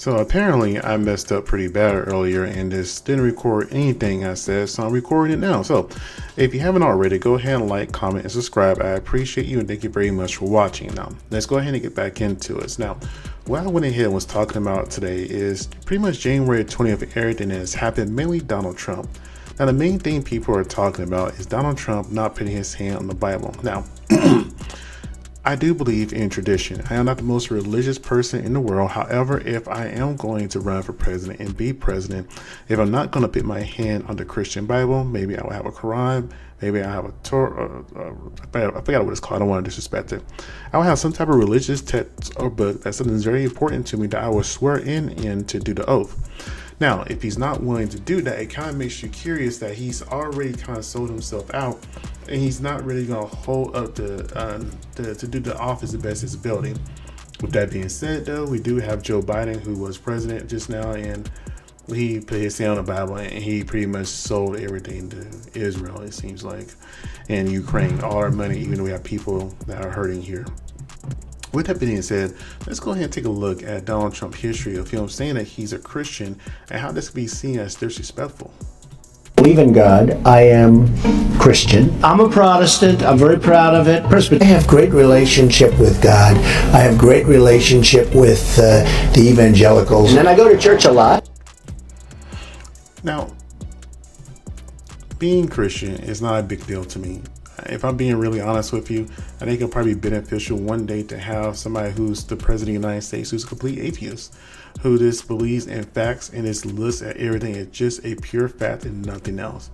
So apparently I messed up pretty bad earlier and just didn't record anything I said, so I'm recording it now. So if you haven't already, go ahead and like, comment, and subscribe. I appreciate you and thank you very much for watching. Now, let's go ahead and get back into it. Now, what I went ahead and was talking about today is pretty much January 20th, everything that has happened, mainly Donald Trump. Now, the main thing people are talking about is Donald Trump not putting his hand on the Bible. Now, I do believe in tradition. I am not the most religious person in the world. However, if I am going to run for president and be president, if I'm not going to put my hand on the Christian Bible, maybe I will have a Quran, maybe I have a Torah, I forgot what it's called. I don't want to disrespect it. I will have some type of religious text or book that's something that's very important to me that I will swear in to do the oath. Now, if he's not willing to do that, it kind of makes you curious that he's already kind of sold himself out and he's not really going to hold up to do the office the best of his ability. With that being said, though, we do have Joe Biden, who was president just now, and he put his hand on the Bible and he pretty much sold everything to Israel, it seems like, and Ukraine, all our money, even though we have people that are hurting here. With that being said, let's go ahead and take a look at Donald Trump's history of him saying that he's a Christian and how this can be seen as disrespectful. I believe in God. I am Christian. I'm a Protestant. I'm very proud of it. I have great relationship with God. I have great relationship with the evangelicals. And I go to church a lot. Now, being Christian is not a big deal to me. If I'm being really honest with you, I think it'll probably be beneficial one day to have somebody who's the president of the United States who's a complete atheist, who just believes in facts and just looks at everything as just a pure fact and nothing else.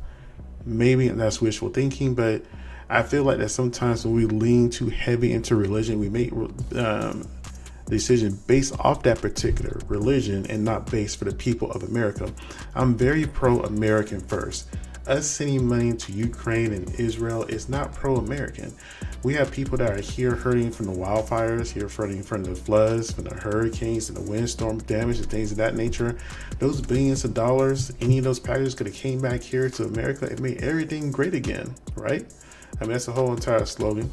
Maybe that's wishful thinking, but I feel like that sometimes when we lean too heavy into religion, we make decision based off that particular religion and not based for the people of America. I'm very pro-American first. Us sending money to Ukraine and Israel is not pro-American. We have people that are here hurting from the wildfires, here hurting from the floods, from the hurricanes and the windstorm damage and things of that nature. Those billions of dollars, any of those packages could have came back here to America and made everything great again, right? I mean, that's the whole entire slogan.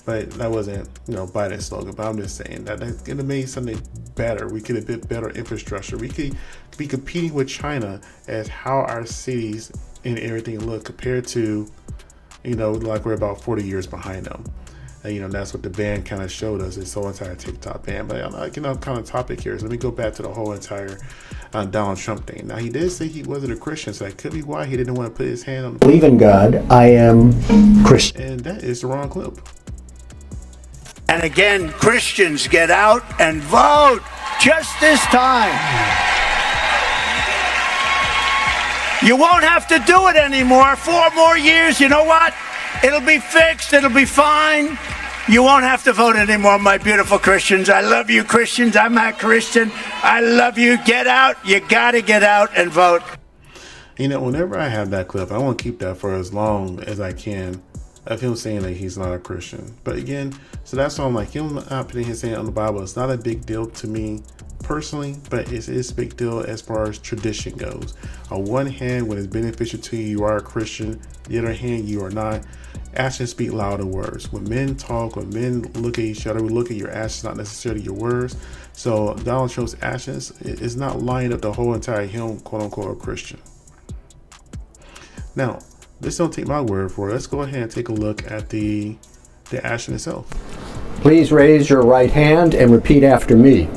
But that wasn't, Biden's slogan. But I'm just saying that could have made something better. We could have built better infrastructure. We could be competing with China as how our cities and everything look compared to, like we're about 40 years behind them. And, that's what the ban kind of showed us. This whole entire TikTok ban. But I'm kind of topic here. So let me go back to the whole entire Donald Trump thing. Now, he did say he wasn't a Christian, so that could be why he didn't want to put his hand on the Believe in God. I am Christian. And that is the wrong clip. And again, Christians, get out and vote just this time. You won't have to do it anymore. 4 more years, you know what? It'll be fixed. It'll be fine. You won't have to vote anymore, my beautiful Christians. I love you, Christians. I'm not Christian. I love you. Get out. You got to get out and vote. Whenever I have that clip, I want to keep that for as long as I can of him saying that he's not a Christian. But again, so that's why I'm like, him not putting his hand on the Bible, it's not a big deal to me personally, but it is a big deal as far as tradition goes. On one hand, when it's beneficial to you, you are a Christian. The other hand, you are not. Actions speak louder than words. When men talk, when men look at each other, we look at your actions, not necessarily your words. So Donald Trump's actions is not lining up the whole entire him, quote unquote, a Christian. Now, just don't take my word for it. Let's go ahead and take a look at the action itself. Please raise your right hand and repeat after me.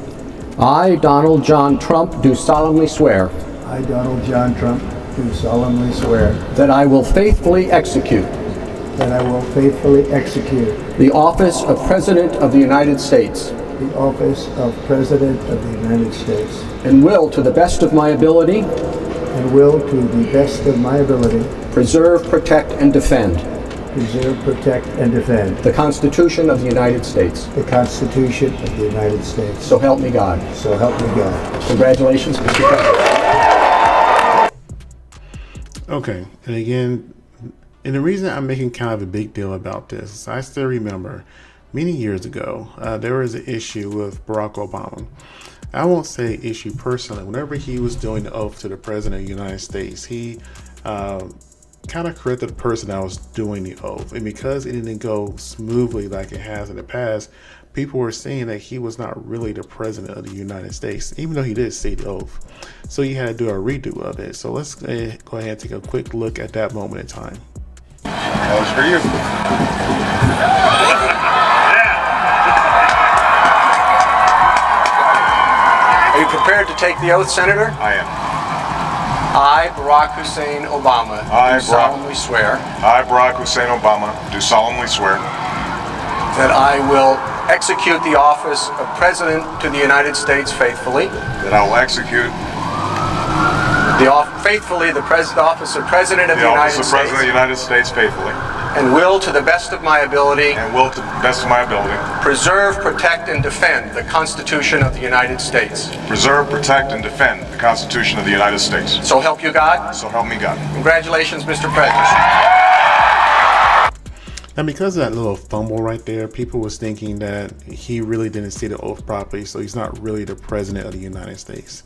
I, Donald John Trump, do solemnly swear. I, Donald John Trump, do solemnly swear. That I will faithfully execute. That I will faithfully execute. The office of President of the United States. The office of President of the United States. And will, to the best of my ability. And will, to the best of my ability. Preserve, protect, and defend. Preserve, protect, and defend. The Constitution of the United States. The Constitution of the United States. So help me God. So help me God. Congratulations, Mr. President. Okay, and again, and the reason I'm making kind of a big deal about this is I still remember many years ago, there was an issue with Barack Obama. I won't say issue personally. Whenever he was doing the oath to the President of the United States, he kind of corrected the person that was doing the oath. And because it didn't go smoothly like it has in the past, people were saying that he was not really the president of the United States, even though he did say the oath. So he had to do a redo of it. So let's go ahead and take a quick look at that moment in time. That was for you. Are you prepared to take the oath, Senator? I am. I, Barack Hussein Obama, do solemnly swear I, Barack Hussein Obama, do solemnly swear that I will execute the office of President to the United States faithfully. that I will execute The office of President of the the office United of President of the States. United States faithfully, And will, to the best of my ability, and will, to the best of my ability, preserve, protect, and defend the Constitution of the United States. preserve, protect, and defend the Constitution of the United States. So help you God. So help me God. Congratulations, Mr. President. And because of that little fumble right there, people was thinking that he really didn't say the oath properly, so he's not really the president of the United States.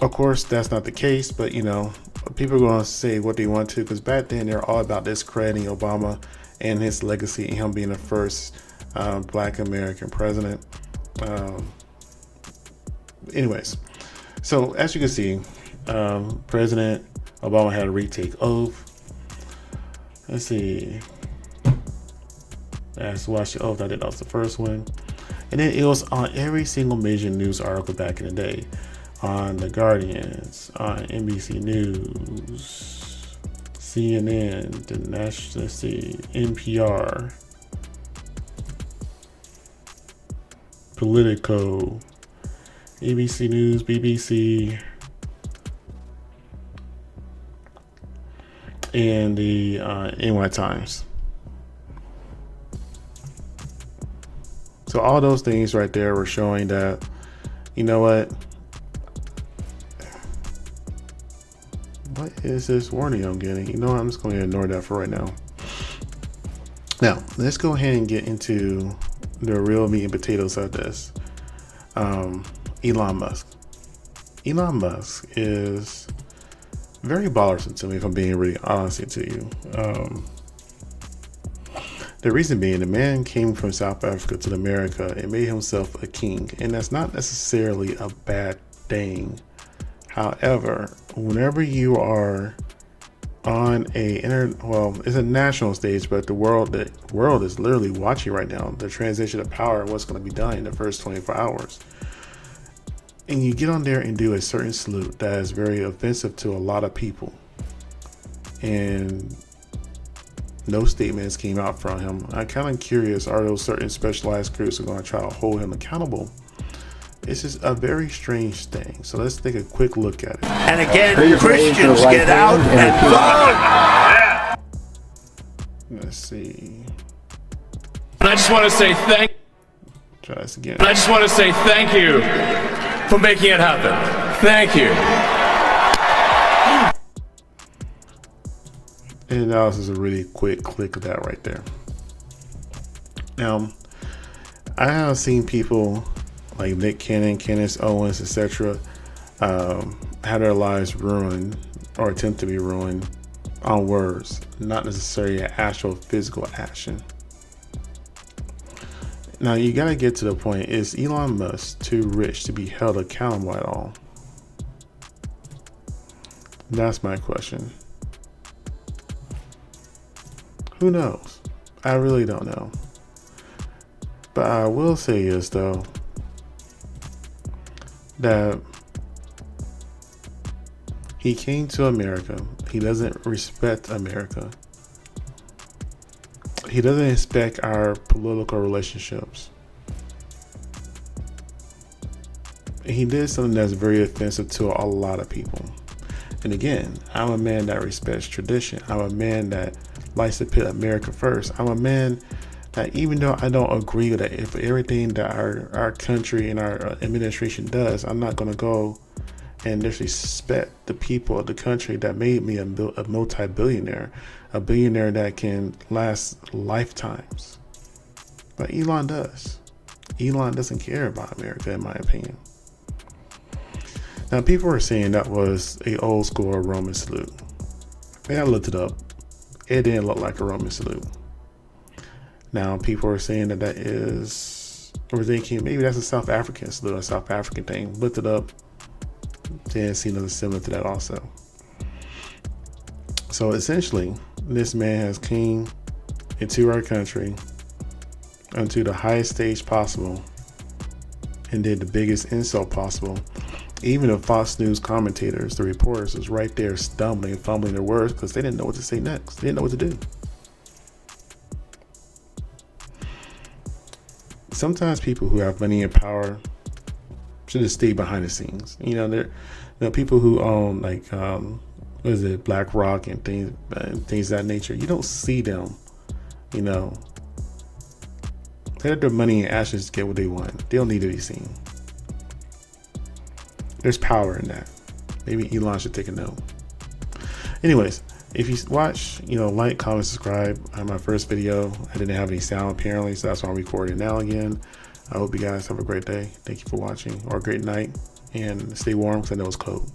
Of course, that's not the case, but you know, people are going to say what they want to, because back then they're all about discrediting Obama and his legacy and him being the first Black American president. Anyways, so as you can see, President Obama had a retake oath. Let's see. That's watch the oath. I did. That was the first one, and then it was on every single major news article back in the day, on The Guardians, on NBC News, CNN, the National, NPR, Politico, ABC News, BBC, and the NY Times. So all those things right there were showing that, you know what is this warning I'm getting? You know what, I'm just going to ignore that for right now. Now, let's go ahead and get into the real meat and potatoes of this. Elon Musk. Elon Musk is very bothersome to me, if I'm being really honest to you. The reason being, the man came from South Africa to America and made himself a king, and that's not necessarily a bad thing. However, whenever you are on it's a national stage, but the world is literally watching right now the transition of power and what's going to be done in the first 24 hours. And you get on there and do a certain salute that is very offensive to a lot of people, and no statements came out from him. I'm kind of curious, are those certain specialized groups are going to try to hold him accountable? It's just a very strange thing. So let's take a quick look at it. And again, Please raise your Christians right get out hand and vote. Let's see. And I just want to say Try this again. I just want to say thank you for making it happen. Thank you. And that was just a really quick click of that right there. Now, I have seen people like Nick Cannon, Candace Owens, etc., have their lives ruined or attempt to be ruined on words, not necessarily an actual physical action. Now, you got to get to the point, is Elon Musk too rich to be held accountable at all? That's my question. Who knows? I really don't know. But I will say is, though, that he came to America. He doesn't respect America. He doesn't respect our political relationships. He did something that's very offensive to a lot of people. And again, I'm a man that respects tradition. I'm a man that likes to put America first. I'm a man that, even though I don't agree with that, if everything that our country and our administration does, I'm not going to go and disrespect the people of the country that made me a multi-billionaire, a billionaire that can last lifetimes. But Elon does. Elon doesn't care about America, in my opinion. Now, people are saying that was a old school Roman salute. And I looked it up. It didn't look like a Roman salute. Now, people are saying that that is, or thinking maybe that's a South African salute, a South African thing. Looked it up. Didn't see nothing similar to that also. So essentially, this man has came into our country onto the highest stage possible and did the biggest insult possible. Even the Fox News commentators, the reporters, was right there stumbling and fumbling their words because they didn't know what to say next. They didn't know what to do. Sometimes people who have money and power should just stay behind the scenes. You know, people who own like what is it, BlackRock and things of that nature. You don't see them. You know, they let their money and ashes get what they want. They don't need to be seen. There's power in that. Maybe Elon should take a note. Anyways, if you watch, like, comment, subscribe. On my first video, I didn't have any sound apparently, so that's why I'm recording now again. I hope you guys have a great day. Thank you for watching, or a great night, and stay warm because I know it's cold.